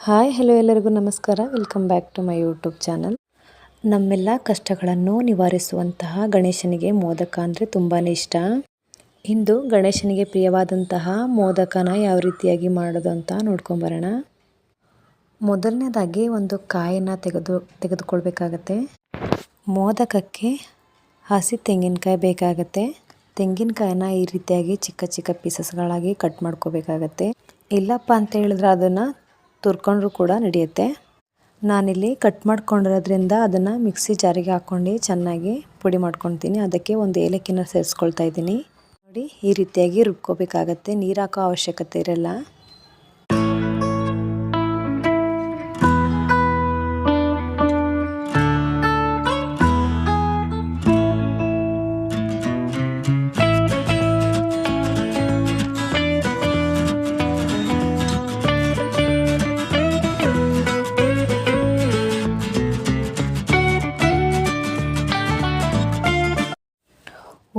Hi hello ಎಲ್ಲರಿಗೂ ನಮಸ್ಕಾರ. Welcome back to my YouTube channel. ನಮ್ಮೆಲ್ಲ ಕಷ್ಟಗಳನ್ನು ನಿವಾರಿಸುವಂತಹ ಗಣೇಶನಿಗೆ ಮೋದಕ ಅಂದರೆ ತುಂಬಾ ಇಷ್ಟ. ಇಂದು ಗಣೇಶನಿಗೆ ಪ್ರಿಯವಾದಂತಹ ಮೋದಕನ ಯಾವ ರೀತಿಯಾಗಿ ಮಾಡೋದು ಅಂತ ನೋಡ್ಕೊಂಬರೋಣ. ಮೊದಲನೇದಾಗಿ ಒಂದು ಕಾಯಿನ ತೆಗೆದುಕೊಳ್ಬೇಕಾಗತ್ತೆ. ಮೋದಕಕ್ಕೆ ಹಸಿ ತೆಂಗಿನಕಾಯಿ ಬೇಕಾಗತ್ತೆ. ತೆಂಗಿನಕಾಯಿನ ಈ ರೀತಿಯಾಗಿ ಚಿಕ್ಕ ಚಿಕ್ಕ ಪೀಸಸ್ಗಳಾಗಿ ಕಟ್ ಮಾಡ್ಕೋಬೇಕಾಗತ್ತೆ. ಇಲ್ಲಪ್ಪ ಅಂತ ಹೇಳಿದ್ರೆ ಅದನ್ನು ತುರ್ಕೊಂಡ್ರೂ ಕೂಡ ನಡೆಯುತ್ತೆ. ನಾನಿಲ್ಲಿ ಕಟ್ ಮಾಡ್ಕೊಂಡಿರೋದ್ರಿಂದ ಅದನ್ನು ಮಿಕ್ಸಿ ಜಾರಿಗೆ ಹಾಕ್ಕೊಂಡು ಚೆನ್ನಾಗಿ ಪುಡಿ ಮಾಡ್ಕೊತೀನಿ. ಅದಕ್ಕೆ ಒಂದು ಏಲಕ್ಕಿನ ಸೇರಿಸ್ಕೊಳ್ತಾ ಇದ್ದೀನಿ. ನೋಡಿ, ಈ ರೀತಿಯಾಗಿ ರುಬ್ಕೋಬೇಕಾಗತ್ತೆ. ನೀರು ಹಾಕೋ ಅವಶ್ಯಕತೆ ಇರಲ್ಲ.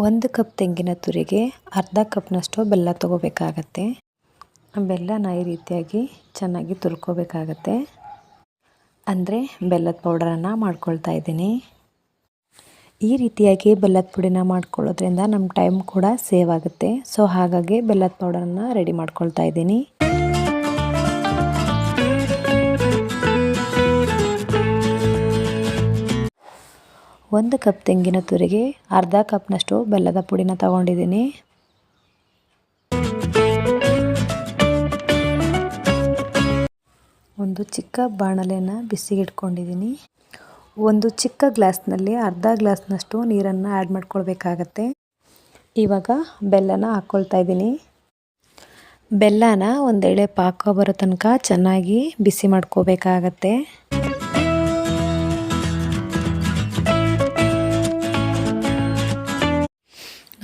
ಒಂದು ಕಪ್ ತೆಂಗಿನ ತುರಿಗೆ ಅರ್ಧ ಕಪ್ನಷ್ಟು ಬೆಲ್ಲ ತೊಗೋಬೇಕಾಗತ್ತೆ. ಬೆಲ್ಲನ ಈ ರೀತಿಯಾಗಿ ಚೆನ್ನಾಗಿ ತುರ್ಕೋಬೇಕಾಗತ್ತೆ. ಅಂದರೆ ಬೆಲ್ಲದ ಪೌಡರನ್ನು ಮಾಡ್ಕೊಳ್ತಾ ಇದ್ದೀನಿ. ಈ ರೀತಿಯಾಗಿ ಬೆಲ್ಲದ ಪುಡಿನ ಮಾಡ್ಕೊಳ್ಳೋದ್ರಿಂದ ನಮ್ಮ ಟೈಮ್ ಕೂಡ ಸೇವ್ ಆಗುತ್ತೆ. ಸೊ ಹಾಗಾಗಿ ಬೆಲ್ಲದ ಪೌಡರನ್ನು ರೆಡಿ ಮಾಡ್ಕೊಳ್ತಾ ಇದ್ದೀನಿ. ಒಂದು ಕಪ್ ತೆಂಗಿನ ತುರಿಗೆ ಅರ್ಧ ಕಪ್ನಷ್ಟು ಬೆಲ್ಲದ ಪುಡಿನ ತಗೊಂಡಿದ್ದೀನಿ. ಒಂದು ಚಿಕ್ಕ ಬಾಣಲೆಯನ್ನು ಬಿಸಿಗೆ ಇಟ್ಕೊಂಡಿದ್ದೀನಿ. ಒಂದು ಚಿಕ್ಕ ಗ್ಲಾಸ್ನಲ್ಲಿ ಅರ್ಧ ಗ್ಲಾಸ್ನಷ್ಟು ನೀರನ್ನು ಆ್ಯಡ್ ಮಾಡ್ಕೊಳ್ಬೇಕಾಗತ್ತೆ. ಇವಾಗ ಬೆಲ್ಲನ ಹಾಕ್ಕೊಳ್ತಾ ಇದ್ದೀನಿ. ಬೆಲ್ಲನ ಒಂದೆಳೆ ಪಾಕ ಬರೋ ತನಕ ಚೆನ್ನಾಗಿ ಬಿಸಿ ಮಾಡ್ಕೋಬೇಕಾಗತ್ತೆ.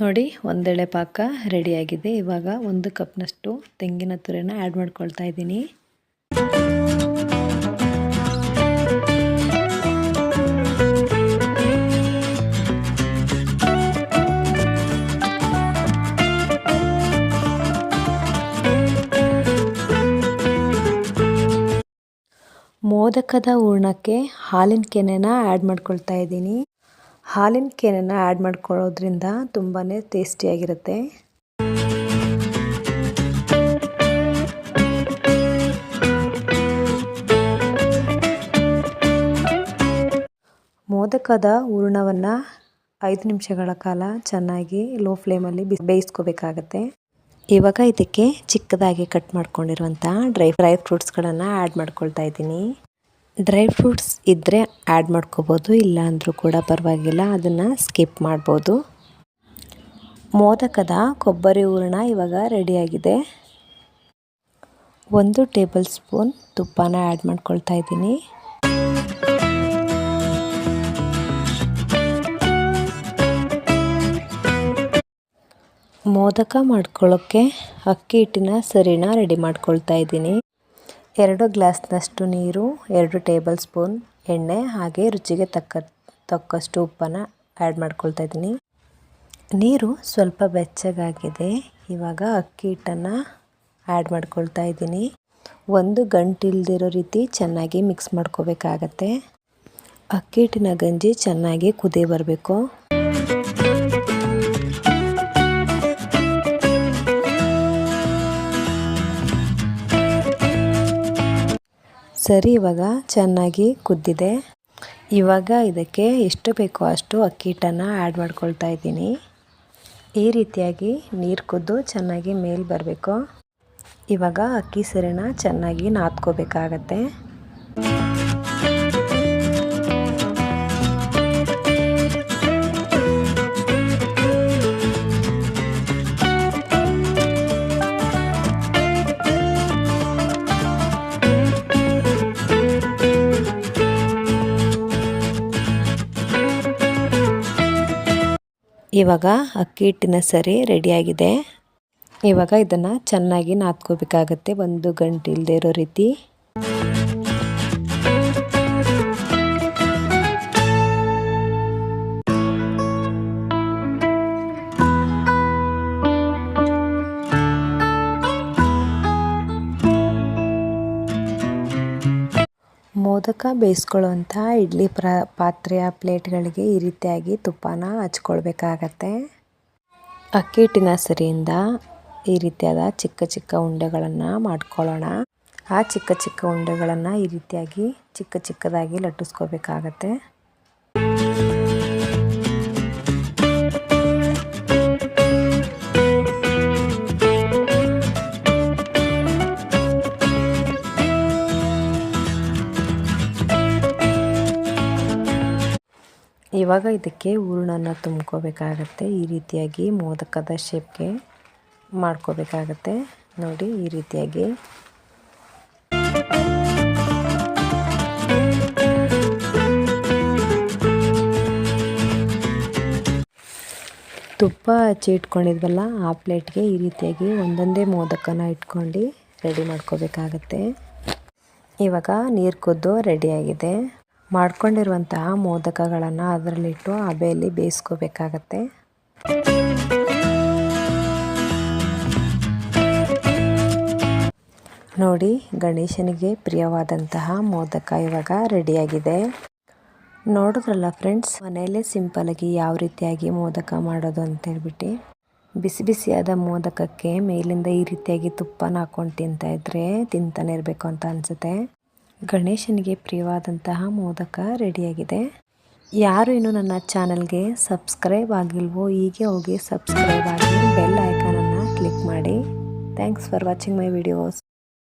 ನೋಡಿ, ಒಂದೆಳೆ ಪಾಕ ರೆಡಿಯಾಗಿದೆ. ಇವಾಗ ಒಂದು ಕಪ್ನಷ್ಟು ತೆಂಗಿನ ತುರಿನ ಆ್ಯಡ್ ಮಾಡ್ಕೊಳ್ತಾ ಇದ್ದೀನಿ. ಮೋದಕದ ಹೂರ್ಣಕ್ಕೆ ಹಾಲಿನ ಕೆನೆನ ಆ್ಯಡ್ ಮಾಡ್ಕೊಳ್ತಾ ಇದ್ದೀನಿ. ಹಾಲಿನ ಕೆನೆನ ಆ್ಯಡ್ ಮಾಡ್ಕೊಳ್ಳೋದ್ರಿಂದ ತುಂಬಾ ಟೇಸ್ಟಿಯಾಗಿರುತ್ತೆ. ಮೋದಕದ ಹೂರ್ಣವನ್ನು 5 ನಿಮಿಷಗಳ ಕಾಲ ಚೆನ್ನಾಗಿ ಲೋ ಫ್ಲೇಮಲ್ಲಿ ಬೇಯಿಸ್ಕೋಬೇಕಾಗತ್ತೆ. ಇವಾಗ ಇದಕ್ಕೆ ಚಿಕ್ಕದಾಗಿ ಕಟ್ ಮಾಡ್ಕೊಂಡಿರುವಂಥ ಡ್ರೈ ಫ್ರೂಟ್ಸ್ಗಳನ್ನು ಆ್ಯಡ್ ಮಾಡ್ಕೊಳ್ತಾ ಇದ್ದೀನಿ. ಡ್ರೈ ಫ್ರೂಟ್ಸ್ ಇದ್ದರೆ ಆ್ಯಡ್ ಮಾಡ್ಕೋಬೋದು, ಇಲ್ಲ ಅಂದರೂ ಕೂಡ ಪರವಾಗಿಲ್ಲ, ಅದನ್ನು ಸ್ಕಿಪ್ ಮಾಡ್ಬೋದು. ಮೋದಕದ ಕೊಬ್ಬರಿ ಹೂರಣ ಇವಾಗ ರೆಡಿಯಾಗಿದೆ. 1 ಟೇಬಲ್ ಸ್ಪೂನ್ ತುಪ್ಪನ ಆ್ಯಡ್ ಮಾಡ್ಕೊಳ್ತಾ ಇದ್ದೀನಿ. ಮೋದಕ ಮಾಡ್ಕೊಳ್ಳೋಕ್ಕೆ ಅಕ್ಕಿ ಹಿಟ್ಟಿನ ಸರಿನ ರೆಡಿ ಮಾಡ್ಕೊಳ್ತಾ ಇದ್ದೀನಿ. 2 ಗ್ಲಾಸ್ನಷ್ಟು ನೀರು, 2 ಟೇಬಲ್ ಸ್ಪೂನ್ ಎಣ್ಣೆ, ಹಾಗೆ ರುಚಿಗೆ ತಕ್ಕಷ್ಟು ಉಪ್ಪನ್ನು ಆ್ಯಡ್ ಮಾಡ್ಕೊಳ್ತಾ ಇದ್ದೀನಿ. ನೀರು ಸ್ವಲ್ಪ ಬೆಚ್ಚಗಾಗಿದೆ. ಇವಾಗ ಅಕ್ಕಿ ಹಿಟ್ಟನ್ನು ಆ್ಯಡ್ ಮಾಡ್ಕೊಳ್ತಾ ಇದ್ದೀನಿ. ಒಂದು ಗಂಟಿಲ್ದಿರೋ ರೀತಿ ಚೆನ್ನಾಗಿ ಮಿಕ್ಸ್ ಮಾಡ್ಕೋಬೇಕಾಗತ್ತೆ. ಅಕ್ಕಿ ಹಿಟ್ಟಿನ ಗಂಜಿ ಚೆನ್ನಾಗಿ ಕುದಿ ಬರಬೇಕು. ಸರಿ, ಇವಾಗ ಚೆನ್ನಾಗಿ ಕುದ್ದಿದೆ. ಇವಾಗ ಇದಕ್ಕೆ ಎಷ್ಟು ಬೇಕೋ ಅಷ್ಟು ಅಕ್ಕಿ ಹಿಟ್ಟನ್ನು ಆ್ಯಡ್ ಮಾಡ್ಕೊಳ್ತಾ ಇದ್ದೀನಿ. ಈ ರೀತಿಯಾಗಿ ನೀರು ಕುದ್ದು ಚೆನ್ನಾಗಿ ಮೇಲೆ ಬರಬೇಕು. ಇವಾಗ ಅಕ್ಕಿ ಸರಿನ ಚೆನ್ನಾಗಿ ನಾದ್ಕೋಬೇಕಾಗತ್ತೆ. ಇವಾಗ ಅಕ್ಕಿ ಹಿಟ್ಟಿನ ಸರಿ ರೆಡಿಯಾಗಿದೆ. ಇವಾಗ ಇದನ್ನು ಚೆನ್ನಾಗಿ ನಾದ್ಕೋಬೇಕಾಗತ್ತೆ, ಒಂದು ಗಂಟೆ ಇಲ್ಲದೆ ಇರೋ ರೀತಿ. ಮೋದಕ ಬೇಯಿಸ್ಕೊಳ್ಳುವಂಥ ಇಡ್ಲಿ ಪಾತ್ರೆಯ ಪ್ಲೇಟ್ಗಳಿಗೆ ಈ ರೀತಿಯಾಗಿ ತುಪ್ಪನ ಹಚ್ಕೊಳ್ಬೇಕಾಗತ್ತೆ. ಅಕ್ಕಿ ಹಿಟ್ಟಿನ ಸರಿಯಿಂದ ಈ ರೀತಿಯಾದ ಚಿಕ್ಕ ಚಿಕ್ಕ ಉಂಡೆಗಳನ್ನು ಮಾಡ್ಕೊಳ್ಳೋಣ. ಆ ಚಿಕ್ಕ ಚಿಕ್ಕ ಉಂಡೆಗಳನ್ನು ಈ ರೀತಿಯಾಗಿ ಚಿಕ್ಕ ಚಿಕ್ಕದಾಗಿ ಲಟ್ಟಿಸ್ಕೋಬೇಕಾಗತ್ತೆ. ಇವಾಗ ಇದಕ್ಕೆ ಹೂರಣನ ತುಂಬ್ಕೋಬೇಕಾಗತ್ತೆ. ಈ ರೀತಿಯಾಗಿ ಮೋದಕದ ಶೇಪ್ಗೆ ಮಾಡ್ಕೋಬೇಕಾಗತ್ತೆ. ನೋಡಿ ಈ ರೀತಿಯಾಗಿ ತುಪ್ಪ ಹಚ್ಚಿ ಇಟ್ಕೊಂಡಿದ್ವಲ್ಲ ಆ ಪ್ಲೇಟ್ಗೆ ಈ ರೀತಿಯಾಗಿ ಒಂದೊಂದೇ ಮೋದಕನ ಇಟ್ಕೊಂಡು ರೆಡಿ ಮಾಡ್ಕೋಬೇಕಾಗತ್ತೆ. ಇವಾಗ ನೀರು ಕುದ್ದು ರೆಡಿಯಾಗಿದೆ. ಮಾಡ್ಕೊಂಡಿರುವಂತಹ ಮೋದಕಗಳನ್ನು ಅದರಲ್ಲಿಟ್ಟು ಹಬೆಯಲ್ಲಿ ಬೇಯಿಸ್ಕೋಬೇಕಾಗತ್ತೆ. ನೋಡಿ ಗಣೇಶನಿಗೆ ಪ್ರಿಯವಾದಂತಹ ಮೋದಕ ಇವಾಗ ರೆಡಿಯಾಗಿದೆ. ನೋಡಿದ್ರಲ್ಲ ಫ್ರೆಂಡ್ಸ್, ಮನೆಯಲ್ಲೇ ಸಿಂಪಲಾಗಿ ಯಾವ ರೀತಿಯಾಗಿ ಮೋದಕ ಮಾಡೋದು ಅಂತೇಳ್ಬಿಟ್ಟು. ಬಿಸಿ ಬಿಸಿಯಾದ ಮೋದಕಕ್ಕೆ ಮೇಲಿಂದ ಈ ರೀತಿಯಾಗಿ ತುಪ್ಪನ ಹಾಕ್ಕೊಂಡು ತಿಂತಾಯಿದ್ರೆ ತಿಂತಾನೆ ಇರಬೇಕು ಅಂತ ಅನಿಸುತ್ತೆ. ಗಣೇಶನಿಗೆ ಪ್ರಿಯವಾದಂತಹ ಮೋದಕ ರೆಡಿಯಾಗಿದೆ. ಯಾರು ಇನ್ನೂ ನನ್ನ ಚಾನಲ್ಗೆ ಸಬ್ಸ್ಕ್ರೈಬ್ ಆಗಿಲ್ವೋ ಹೀಗೆ ಹೋಗಿ ಸಬ್ಸ್ಕ್ರೈಬ್ ಆಗಿ ಬೆಲ್ ಐಕಾನನ್ನು ಕ್ಲಿಕ್ ಮಾಡಿ. Thanks for watching my videos.